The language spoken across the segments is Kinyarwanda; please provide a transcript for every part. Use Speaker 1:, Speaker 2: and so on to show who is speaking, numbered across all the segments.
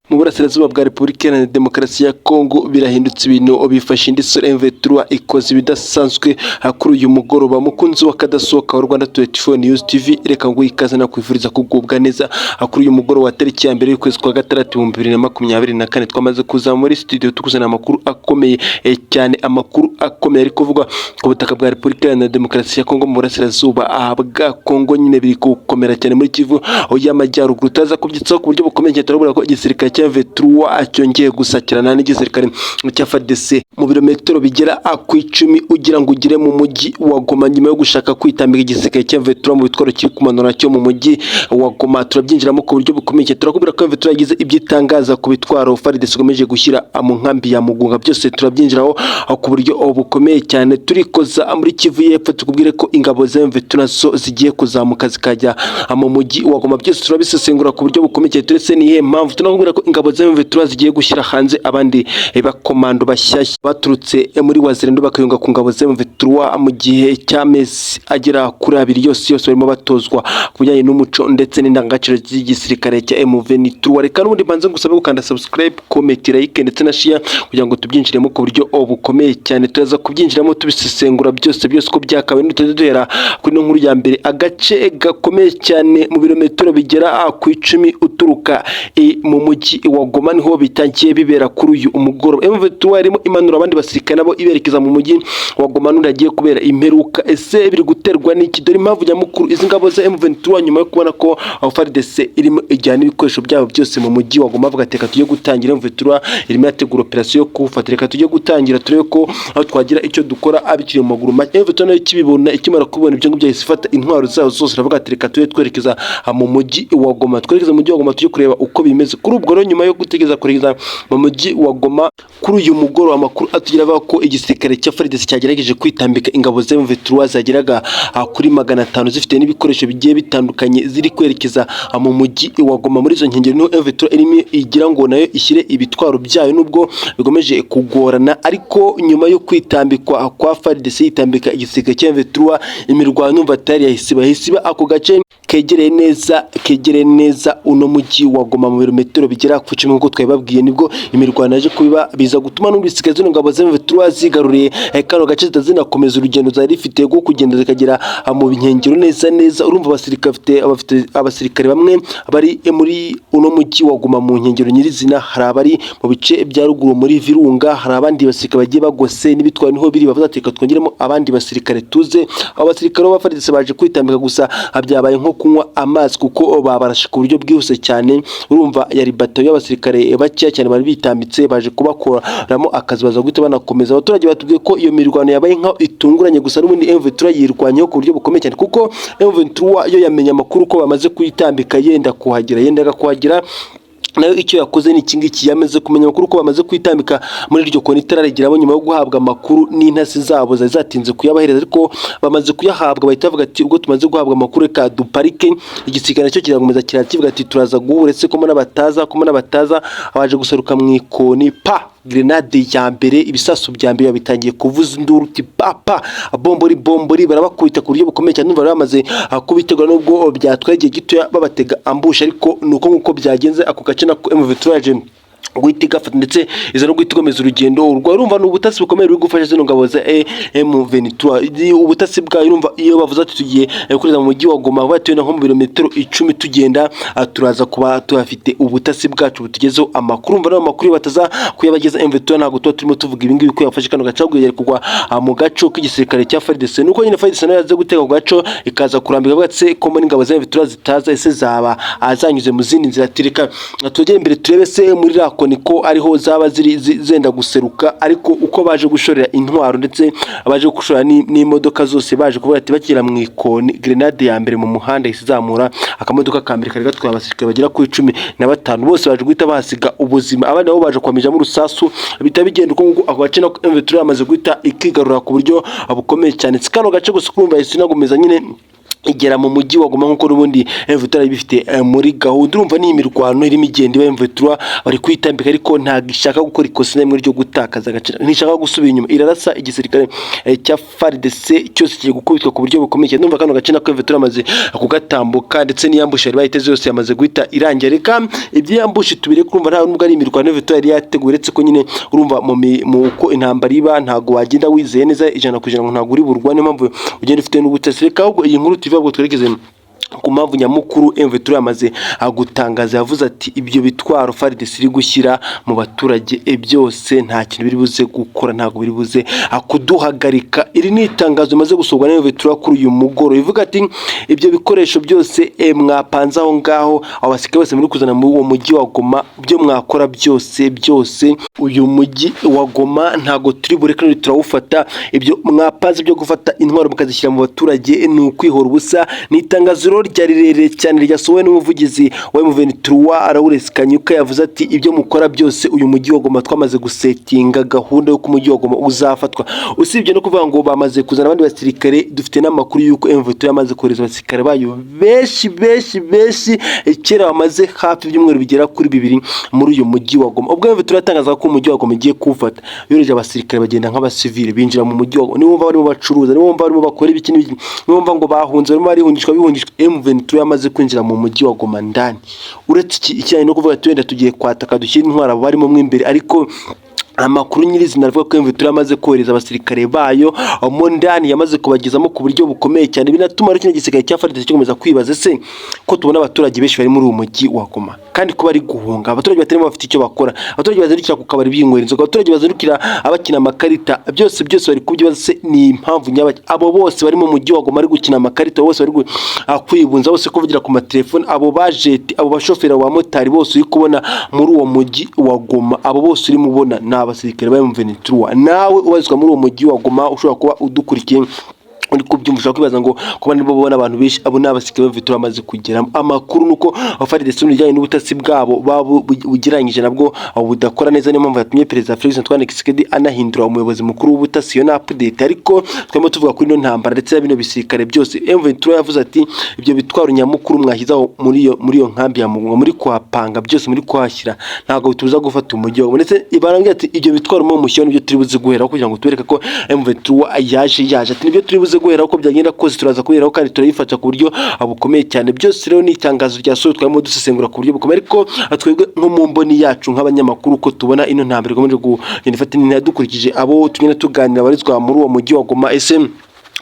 Speaker 1: Mu burasirazuba bwa Repubulika Iharanira Demokarasi ya Kongo birahindutse ibintu bifashe indi sura M23 ikoze ibidasanzwe kuri uyu mugoroba. Mukunzi wa kadasohoka wa Rwanda 24 News TV, reka ngo ikaze na kwifuriza kugubwa neza kuri uyu mugoroba wa tariki ya mbere y'ukwezi kwa gatandatu 2024 twamaze kuza muri studio tukuzana amakuru akomeye cyane, amakuru akomeye ari kuvugwa ku butaka bwa Repubulika Iharanira Demokarasi ya Kongo mu burasirazuba bwa Kongo. Nyine biri gukomera cyane muri Kivu y'Amajyaruguru. Taza kubyitsaho ku buryo bukomeye cyane, turabura ko igisirikare cya M23 cyongeye gusakirana n'igisirikare cya FARDC mu birometero bigera ku 10 ugira ngo ugire mu mujyi wa Goma, nyuma yo gushaka kwitambika igisirikare cya M23 mu bitwaro kiri kumanura cyo mu mujyi wa Goma. Turabyinjiramo ku buryo bukomeye, turakubwira ko M23 yagize ibyitangaza ku bitwaro FARDC gomeje gushyira mu nkambi ya Mugunga. Byose turabyinjiraho ku buryo bukomeye cyane. Turikoza muri Kivu y'Epfo, tukubwire ko ingabo za M23 nazo zigiye kuzamuka zikajya mu mujyi wa Goma. Byose turabisesengura ku buryo bukomeye, turetse niye mpamvu tunakubwira ko ingabo za M23 zigiye gushyira hanze abandi bakomando bashyashya baturutse muri Wazirendo bakayunga ku ngabo za M23 mu gihe cy'amezi agera kuri 2 yose barimo batozwa kubijyanye n'umuco ndetse n'indangagaciro z'igisirikare cya M23. Reka n'ubundi banze gusaba gukanda subscribe, comment, like ndetse na share kugira ngo tubyinjiremo ku buryo bukomeye cyane. Turaza kubyinjiramo tubisesengura byose ko byakabaye. Duhera kuri nkuru ya mbere, agace gakomeye cyane mu birometero bigera ku 10 uturuka mu mujyi wa Goma niho bitangiye bibera kuri uyu umugoroba. M23 irimo imanura abandi basirikare nabo iberekeza mu mujyi wa Goma n'uragiye kubera imperuka. Ese biri guterwa n'iki? Dore impamvu nyamukuru, izi ngabo za M23 nyuma yo kubona ko FARDC irimo ijyana ibikoresho byabo byose mu mujyi wa Goma, bavuga teka tujye gutangira. M23 irimo yategura operation yo kuwufata, reka tujye gutangira turebe ko aho twagira icyo dukora abikiri mu maguru make. M23 nayo kibibona ikimara kubona ibyo ngibyo isifata intwaro zayo zose, ravuga teka tujye twerekeza mu mujyi wa Goma, twerekeza mu mujyi wa Goma tujye kureba uko bimeze kuri ubwo rero. Nyuma yo gutegeza kuregeza mu mujyi wa Goma kuri uyu mugoroba, amakuru atugira avuga ko igisirikare cya FARDC cyagerageje kwitambika ingabo za M23 zageraga kuri 500 zifite n'ibikoresho bigiye bitandukanye ziri kwerekeza mu mujyi wa Goma. Muri izo nkengero niho M23 irimo igira ngo nayo ishyire ibitwaro byayo, nubwo bigomeje kugorana. Ariko nyuma yo kwitambikwa kwa FARDC yitambika igisirikare cya M23, imirwano numva atari yahisiba ako gace kegereye neza uno mujyi wa Goma mu birometero bigera ku 10 nk'uko twababwiye. Nibwo imirwano yaje kubiba biza gutuma n'ubisigaye zino ngabo za M23 zigaruriye kano gace zinakomeza urugendo zari rifite rwo kugenda zikagera mu nkengero neza. Urumva abasirikare bamwe bari muri uno mujyi wa Goma mu nkengero nyirizina, hari abari mu bice bya ruguru muri Virunga, hari abandi basirikare bagiye bagose n'ibitwaro niho biri, bavuga ati twongeremo abandi basirikare tuze. Abasirikare ba FARDC baje kwitambika, gusa byabaye nko kunywa amazi kuko babarashe ku buryo bwihuse cyane. Urumva yari batayo y'abasirikare bakeya cyane bari bitambitse, baje kubakoramo akazi baza guhita banakomeza. Abaturage batubwiye ko iyo mirwano yabaye nka itunguranye, gusa n'ubundi M23 yirwanyeho ku buryo bukomeye cyane, kuko M23 yo yamenye amakuru ko bamaze kwitambika yendaga kuhagira nayo icyo yakoze ni ikingiki, yamaze kumenya amakuru ko bamaze kwitambika muri iryo koni itararigiramo. Nyuma yo guhabwa amakuru n'intasi zabo zatinze kuyabahereza, ariko bamaze kuyahabwa bahita bavuga ati ubwo tumaze guhabwa amakuru reka duparike. Igisirikare cyo kirakomeza kirakivuga ati turaza guhura, ese ko n'abataza abaje guseruka mu ikoni grenade ya mbere, ibisasu bya mbere bitangiye kuvuza induru ti papa bombori barabakubita ku buryo bukomeye cyane. Numva bamaze kubitegura, nubwo byatwaye igihe gito babatega ambusha, ariko nuko nkuko byagenze ako gace na M23 guhita igafata ndetse iza no guhita igomeza urugendo urwo. Urumva ni ubutasi bukomeye buri gufasha zino ngabo za M23. Ubutasi bwayo urumva iyo bavuze ati tugiye kureza mu mujyi wa Goma batuye nko mu birometero 10 tugenda, turaza kuba tuhafite ubutasi bwacu butugezeho amakuru. Urumva n'amakuru bataza kuyabageza M23 ntabwo tuba turimo tuvuga ibi ngibi ko yafashe kano gace ahubwo yari kugwa mu gaco k'igisirikare cya FARDC. Nuko nyine FARDC nayo yaze gutega ku gaco ikaza kurambika bwatse ko muri ngabo za M23 zitaza, ese zaba azanyuze mu zindi nzira. Tireka tugere imbere turebe se muri niko ariho zaba zenda guseruka. Ariko uko baje gushorera intwaro ndetse baje gushora n'imodoka zose, baje kuvuga ati bakira mu ikoni grenade ya mbere mu muhanda isizamura akamodoka kambere kari gatwaye abasirikare bagera ku 15, bose baje guhita basiga ubuzima. Abandi nabo baje kwamija mu rusasu bitabigenda uko ngo ako gace na M23 yamaze guhita ikigarura ku buryo bukomeye cyane. Sikano gace gusa kurumva isinagomeza nyine igera mu mujyi wa Goma nk'uko n'ubundi M23 bifite muri gahunda. Urumva ni imirwano irimo igenda iba M23 bari kwitambika, ariko ntabwo ishaka gukora ikosa rimwe ryo gutakaza agaciro, ntishaka gusubira inyuma, irarasa igisirikare cya FARDC cyose kigiye gukubitwa ku buryo bukomeye. Ndumva kano gace nako M23 amaze kugatambuka, ndetse n'iyambusha yari bayiteze yose yamaze guhita irangira. Reka ibyo yambusha tubire kumva nta nubwo ari imirwano M23 yari yateguye, uretse ko nyine urumva mu uko intambara iba ntago wagenda wizeye neza ijana ku ijana ngo ntago uri burwane, impamvu ugenda ufite n'ubutasi. Reka ahubwo iyi nkuru tuvuga ngo twerekeze ku mpamvu nyamukuru M23 yamaze gutangaza. Yavuze ati ibyo bitwaro FARDC iri gushyira mu baturage byose nta kintu biri buze gukora, ntago biri buze kuduhagarika. Iri ni itangazo rimaze gusohorwa na M23 kuri uyu mugoro, ivuga ati ibyo bikoresho byose mwapanze aho ngaho, abasirikare bose muri kuzana muri uwo mujyi wa Goma, byo mwakora byose uyu mujyi wa Goma ntago turi bureke turawufata. Ibyo mwapanze byo gufata intwaro mukazishyira mu baturage ni ukwihora ubusa. Ni itangazo ryari rirerire cyane ryasohowe n'umuvugizi wa M23 Lawrence Kanyuka. Yavuze ati ibyo mukora byose uyu mujyi wa Goma twamaze gusetinga gahunda yo ku mujyi wa Goma uzafatwa. Usibye no kuvuga ngo bamaze kuzana abandi basirikare, dufite n'amakuru yuko M23 yamaze kohereza abasirikare bayo benshi kera bamaze hafi ibyumweru bigera kuri 2 muri uyu mujyi wa Goma. Ubwo M23 yatangaza ko umujyi wa Goma igiye kuwufata, yoreje abasirikare bagenda nk'abasivile binjira mu mujyi wa Goma. Nibo barimo bacuruza, nibo barimo bakora ibiki n'ibiki, nibo ngo bahunze, barimo barihungishwa M23 yamaze kwinjira mu mujyi wa Goma ndani. Uretse iki no kuvuga twenda tugiye kwataka dushyira intwara barimo mw'imbere, ariko amakuru nyirizina avuga ko M23 yamaze kohereza abasirikare bayo mu ndani, yamaze kubagezamo ku buryo bukomeye cyane. Binatuma ari kino gisirikare cya FARDC gikomeza kwibaza se ko tubona abaturage benshi bari muri uwo mujyi wa Goma, kandi ko bari guhunga, abaturage batarimo bafite icyo bakora, abaturage bazirukira ku kabari binywera inzoga, abaturage bazirukira abakina amakarita, byose bari kubyibaza se ni impamvu nyabaki abo bose bari mu mujyi wa Goma ari gukina amakarita, bose bari kwibunza, bose kuvugira ku matelefone, abo bajeti, abo bashoferi, abo motari bose uri kubona muri uwo mujyi wa Goma, abo bose uri mubona abasirikare ba M23. Nawe ubazwa muri uwo mujyi wa Goma ushobora kuba udukurikiye uri kubyumva kwibaza ngo kuba nibo babona abantu benshi, abo n'abasirikare b'V23 bamaze kugera. Amakuru nuko FARDC n'ijyanye n'ubutasi bwabo bugiranyije nabwo budakora neza, niyo mpamvu yatumye Perezida Felix Antoine Tshisekedi anahindura umuyobozi mukuru w'ubutasi. Yo na update, ariko twemo tuvuga kuri no ntambara ndetse bino bisirikare byose. M23 yavuze ati ibyo bitwaro nyamukuru mwashyizaho muri iyo nkambi ya Mugunga, muri kwapanga byose, muri kwashyira, ntago bituza gufata umujyi wa Goma. Ndetse ibarambye ati ibyo bitwaro mu mushyano nibyo turi buze guhera kugira ngo tubereke ko M23 yaje ati nibyo turi buze guhera uko byagenda kose turaza kubera kandi turayifata ku buryo bukomeye cyane. Byose rero ni itangazo ryasohoye twamo dusesengura ku buryo bukomeye, ariko twebwe nko mu mboni yacu nk'abanyamakuru ko tubona ino ntambara ikomeje kugenda ifata nini, dukurikije abo tugenda tuganira barizwa muri uwo mujyi wa Goma.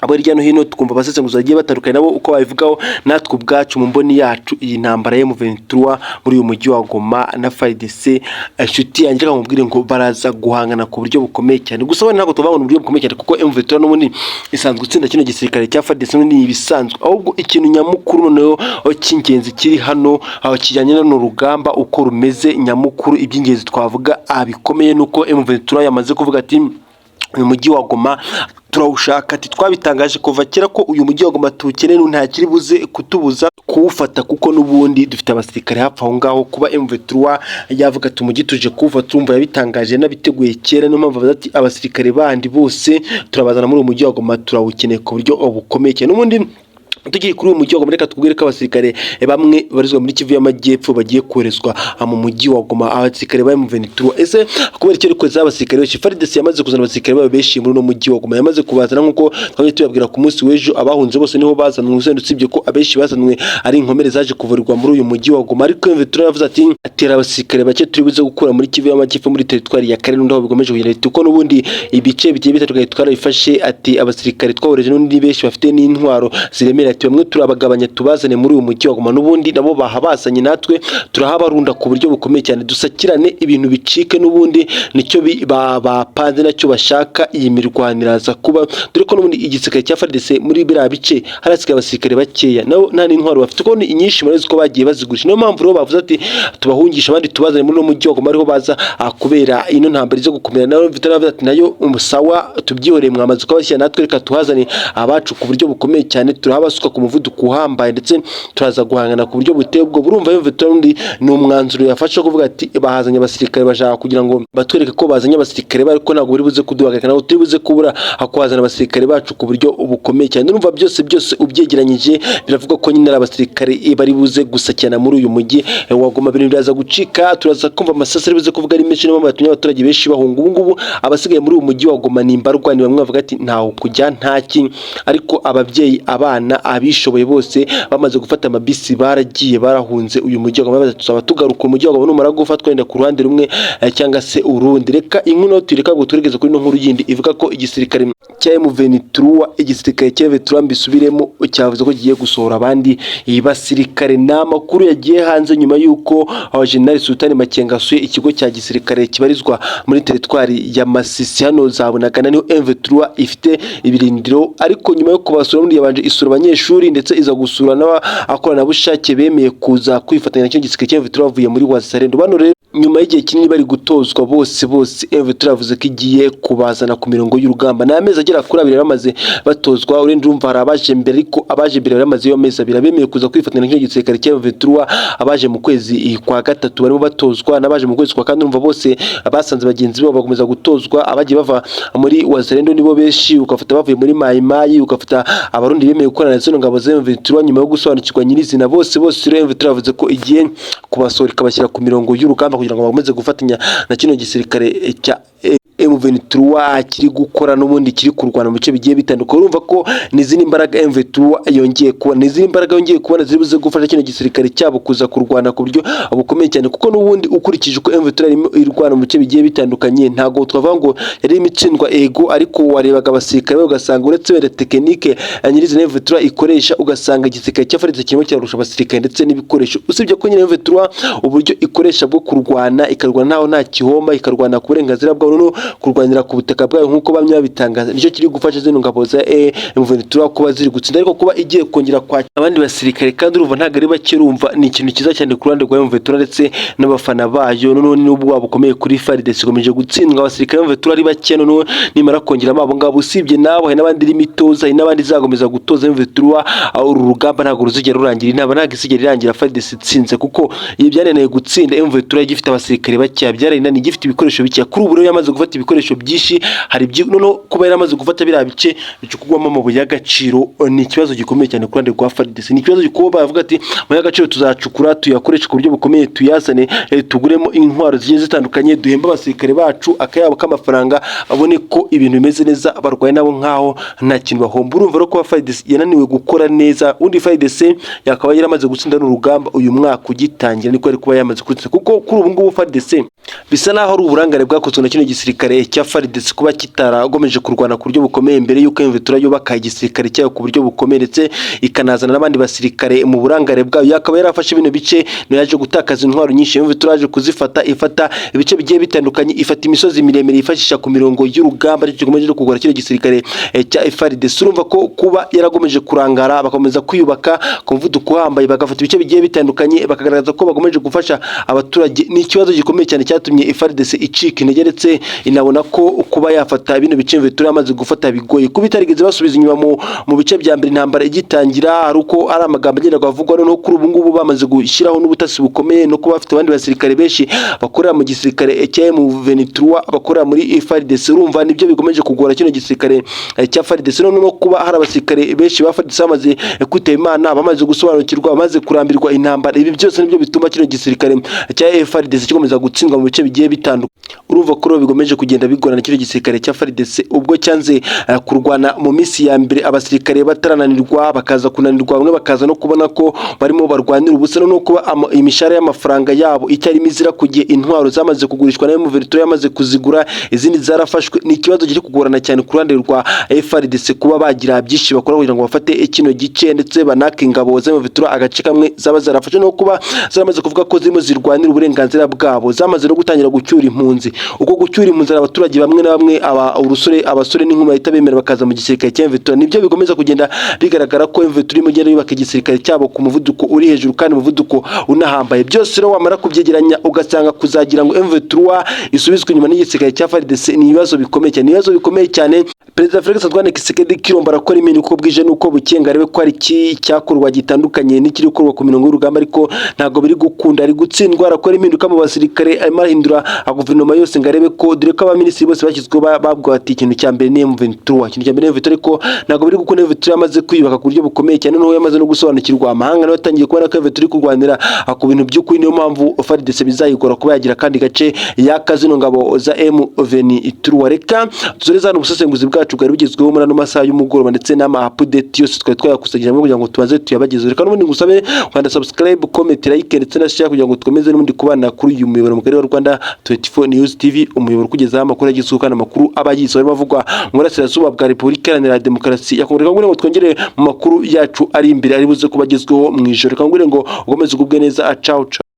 Speaker 1: Abo hirya no hino twumva abasesenguzi bagiye batandukanye nabo uko babivugaho, natwe ubwacu mu mboni yacu iyi ntambara ya M23 muri uyu mujyi wa Goma na FARDC, inshuti yanjye kamubwire ngo baraza guhangana ku buryo bukomeye cyane. Gusa we ntabwo tubabona uburyo bukomeye cyane, kuko M23 n'ubundi isanzwe itsinda kino gisirikare cya FARDC ni ibisanzwe. Ahubwo ikintu nyamukuru noneho cy'ingenzi kiri hano kijyanye no rugamba uko rumeze, nyamukuru iby'ingenzi twavuga bikomeye nuko M23 yamaze kuvuga ati uyu mujyi wa Goma turawushaka, ati twabitangaje kuva kera ko uyu mujyi wa Goma tuwukeneye, nta kiri buze kutubuza kuwufata, kuko n'ubundi dufite abasirikare hafi aho ngaho. Kuba M23 yavuga ati umujyi tuje kuwufata, turumva yabitangaje nabiteguye kera, niyo mpamvu bavuga ati abasirikare bandi bose turabazana muri uyu mujyi wa Goma, turawukeneye ku buryo bukomeye cyane. N'ubundi tugiye kuri uyu mujyi wa Goma, reka tukubwire ko abasirikare bamwe barizwa muri Kivu y'Amajyepfo bagiye koherezwa mu mujyi wa Goma, abasirikare ba M23. Ese kubera icyo riko z'abasirikare benshi, FARDC yamaze kuzana abasirikare babo benshi muri no mujyi wa Goma, yamaze kubazana nkuko twabye tubabwira ku munsi w'ejo, abahunze bose niho bazanwe, usibye ko abenshi bazanwe ari inkomere zaje kuvurirwa muri uyu mujyi wa Goma. Ariko M23 yavuze ati atera abasirikare bake turi buze gukura muri Kivu y'Amajyepfo muri territoire ya Karere, ndaho bigomeje kugenda, kuko n'ubundi ibice bigiye bitandukanye twarabifashe. Ati abasirikare twahoreje n'undi benshi bafite n'intwaro ziremera, ati bamwe turabagabanya tubazane muri uyu mujyi wa Goma, n'ubundi nabo bahabasanye, natwe turahabarunda ku buryo bukomeye cyane, dusakirane ibintu bicike. N'ubundi nicyo bapanze nacyo bashaka, iyi mirwanira za kuba, dore ko n'ubundi igisirikare cya FARDC muri biriya bice harasigaye abasirikare bakeya, nabo nta n'intwaro bafite, ko ni inyinshi murazi ko bagiye bazigurisha. Niyo mpamvu rero bavuze ati tubahungisha abandi tubazane muri uyu mujyi wa Goma, ariho baza kubera ino ntambara izo gukomera. Nayo Vital ati nayo umusawa tubyihoreye, mwamaze kubashyira, natwe reka tuhazane abacu ku buryo bukomeye cyane, turahabasura turasuka ku muvuduko uhambaye ndetse turaza guhangana ku buryo buteye ubwo. Urumva M23 ni umwanzuro yafashe kuvuga ati bahazanye abasirikare bashaka kugira ngo batwereke ko bazanye abasirikare bari ko ntabwo buri buze kuduhagarika, ntabwo turi buze kubura hakwazana abasirikare bacu ku buryo bukomeye cyane. Urumva byose ubyegeranyije biravuga ko nyine abasirikare bari buze gusakirana muri uyu mujyi wa Goma. Ibintu biraza gucika, turaza kumva amasasa ari buze kuvuga ari menshi, niyo batumye abaturage benshi bahunga. Ubu ngubu abasigaye muri uyu mujyi wa Goma ni imbarwa, ni bamwe bavuga ati ntaho kujya ntaki, ariko ababyeyi, abana, abishoboye bose bamaze gufata amabisi baragiye barahunze uyu mujyi wa Goma. Tuzaba tugaruka umujyi wa Goma numara gufatwa wenda ku ruhande rumwe cyangwa se urundi. Reka inkuru tureka ngo turegeze kuri no nkuru yindi ivuga ko igisirikare cya M23 igisirikare cya M23 mbisubiremo cyavuze ko giye gusohora abandi basirikare. N'amakuru yagiye hanze nyuma y'uko General Sultan Makenga asuye ikigo cya gisirikare kibarizwa muri teritwari ya Masisi hano zabonaga niho M23 ifite ibirindiro, ariko nyuma yo kubasura muri yabanje isura abanyeshuri ndetse iza gusura n'abakoranabushake bemeye kuza kwifatanya n'icyo gisirikare cya M23 bavuye muri Wazalendo. Bano rero nyuma y'igihe kinini bari gutozwa bose M23 yavuze ko igiye kubazana ku mirongo y'urugamba. N'amezi agera kuri 2 bamaze batozwa, urende urumva hari abaje mbere, ariko abaje mbere baramaze yo mezi 2 bemeye kuza kwifatanya n'icyo gisirikare cya M23. Abaje mu kwezi kwa gatatu barimo batozwa, n'abaje mu kwezi kwa kane urumva bose basanze bagenzi babo bakomeza gutozwa. Abagiye bava muri Wazalendo nibo benshi, ukafata bavuye muri Mayimayi, ukafata abarundi bemeye gukorana n'izo ngabo za M23 nyuma yo gusobanukirwa nyirizina. Bose M23 yavuze ko igiye kubasohora ikabashyira ku mirongo y'urugamba kugira ngo bakomeze gufatanya na kino gisirikare cya M23 kiri gukora n'ubundi kiri kurwana mu bice bigiye bitandukanye. Urumva ko n'izindi imbaraga M23 yongeye kubona, n'izindi imbaraga yongeye kubona ziri buze gufasha kino gisirikare cyabo kuza kurwana ku buryo bukomeye cyane, kuko n'ubundi ukurikije uko M23 irwana mu bice bigiye bitandukanye ntago twavuga ngo yari imitsindwa ego, ariko warebaga abasirikare ugasanga uretse wera tekinike nyirizina M23 ikoresha, ugasanga igisirikare cya FARDC kirimo kirarusha abasirikare ndetse n'ibikoresho. Usibye ko nyine M23 uburyo ikoresha bwo kurwana, ikarwana naho nta kihomba, ikarwana ku burenganzira bwabo no kurwanira ku butaka bwayo nk'uko bamwe babitangaza, nicyo kiri gufasha zino ngabo za M23 kuba ziri gutsinda, ariko kuba igiye kongera kwakira abandi basirikare kandi urumva ntago ari bake, urumva ni ikintu kiza cyane ku ruhande rwa M23 ndetse n'abafana bayo. None n'ubwo bukomeye kuri FARDC ikomeje gutsindwa, abasirikare M23 ari bake, none nimara kongera abo ngabo. Usibye nabo hari n'abandi limitoza, hari n'abandi zagomeza gutoza M23. Uru rugamba ntago ruzigera rurangira, ntabwo ntago isigera irangira FARDC itsinze, kuko iyo byananiye gutsinda M23 gifite abasirikare bake, byarananiye gifite ibikoresho bike. Kuri ubu rero yamaze gufata ibikoresho byinshi, hari noneho kuba yaramaze gufata biriya bice bicukugwamo amabuye y'agaciro ni ikibazo gikomeye cyane ku ruhande rwa FARDC. Ni ikibazo gikuba bavuga ati amabuye y'agaciro tuzacukura tuyakoresha ku buryo bukomeye, tuyazane tuguremo intwaro zigiye zitandukanye, duhemba abasirikare bacu akayabo k'amafaranga, abone ko ibintu bimeze neza, barwaye nabo nkaho nta kintu bahomba. Urumva rero ko FARDC yananiwe gukora neza, undi FARDC yakaba yaramaze gutsinda n'urugamba uyu mwaka ugitangira, niko ari kuba yamaze gutsinda, kuko kuri ubu ngubu FARDC bisa naho ari uburangare bwakozwe na kino gisirikare cya FARDC kuba kitaragomeje kurwana ku buryo bukomeye mbere y'uko M23 yubaka igisirikare cyayo ku buryo bukomeye ndetse ikanazana n'abandi basirikare mu burangare bwayo. Yakaba yarafashe bino bice no yaje gutakaza intwaro nyinshi, M23 yaje kuzifata, ifata ibice bigiye bitandukanye, ifata imisozi miremire yifashisha ku mirongo y'urugamba, ariko gikomeye no kugora kino gisirikare cya FARDC. Urumva ko kuba yaragomeje kurangara bakomeza kwiyubaka ku mvuduko uhambaye, bagafata ibice bigiye bitandukanye, bakagaragaza ko bagomeje gufasha abaturage, ni ikibazo gikomeye cyane cyatumye FARDC icika intege ndetse inabona ko kuba yafata bino bice M23 yamaze gufata bigoye, kuba itarigeze basubiza inyuma mu bice bya mbere intambara igitangira, ari uko ari amagambo agenda avugwa. No kuri ubu ngubu bamaze gushyiraho n'ubutasi bukomeye, no kuba bafite abandi basirikare benshi bakorera mu gisirikare cya M23 bakorera muri FARDC. Urumva nibyo bigomeje kugora kino gisirikare cya FARDC, no kuba hari abasirikare benshi ba FARDC bamaze kwitaba Imana, bamaze gusobanukirwa, bamaze kurambirwa intambara. Ibi byose nibyo bituma kino gisirikare cya FARDC gikomeza gutsindwa mu bice bigiye bitandukanye. Urumva ko bigomeje kugenda bigorana kino gisirikare cya FARDC ubwo cyanze kurwana mu minsi ya mbere, abasirikare batarananirwa bakaza kunanirwa, bamwe bakaza no kubona ko barimo barwanira ubusa, no kuba imishahara y'amafaranga yabo icyarimo izira kugiye, intwaro zamaze kugurishwa na M23 yamaze kuzigura, izindi zarafashwe. Ni ikibazo kiri kugorana cyane ku ruhande rwa FARDC kuba bagira byinshi bakora kugira ngo bafate kino gice ndetse banake ingabo za M23 agace kamwe zaba zarafashe, no kuba zaramaze kuvuga ko zirimo zirwanira uburenganzira bwabo, zamaze no gutangira gucyura impunzi. Uko gucyura impunzi abaturage bamwe na bamwe abasore n'inkumi bahita bemera bakaza mu gisirikare cya M23. Nibyo bikomeza kugenda bigaragara ko M23 irimo igenda yubaka igisirikare cyabo ku muvuduko uri hejuru kandi umuvuduko unahambaye. Byose rero wamara kubyegeranya ugasanga kuzagira ngo M23 isubizwe inyuma n'igisirikare cya FARDC ni ibibazo bikomeye cyane, Perezida Felix Antoine Tshisekedi Tshilombo arakora impinduka uko bwije nuko bukeye ngo arebe ko hari cyakorwa gitandukanye n'ikiri gukorwa ku mirongo y'urugamba, ariko ntabwo biri gukunda, ari gutsindwa. Arakora impinduka mu basirikare, arimo arahindura guverinoma yose ngo arebe ko, dore ko abaminisitiri bose bashyizweho babwiwe ati ikintu cya mbere ni M23, ikintu cya mbere ni M23, ariko ntabwo biri gukunda. M23 yamaze kwiyubaka ku buryo bukomeye cyane, noneho yamaze no gusobanukirwa amahanga, nawe yatangiye kubona ko M23 kurwanira ku bintu by'ukuri. Niyo mpamvu FARDC bizayigora kuba yagira kandi gace yakazino ngabo za M23. Reka tuzoreza hano ubusesenguzi bwacu bwari bugezweho muri ano masaha y'umugoroba ndetse n'ama update yose twari twayakusanyije kugira ngo tubaze tuyabagezeho. Reka n'ubundi ngusabe kwanda subscribe, comment, like ndetse na share kugira ngo dukomeze n'ubundi kubana kuri uyu muyoboro mugari wa Rwanda 24 News TV, umuyoboro kugezaho amakuru agezweho kandi amakuru abagize bavugwa mu burasirazuba bwa Repubulika Iharanira Demokarasi ya Kongo. Reka ngo twongere mu makuru yacu ari imbere ari buze kubagezweho mu ijoro. Reka ngo ukomeze ugubwe neza. Ciao ciao.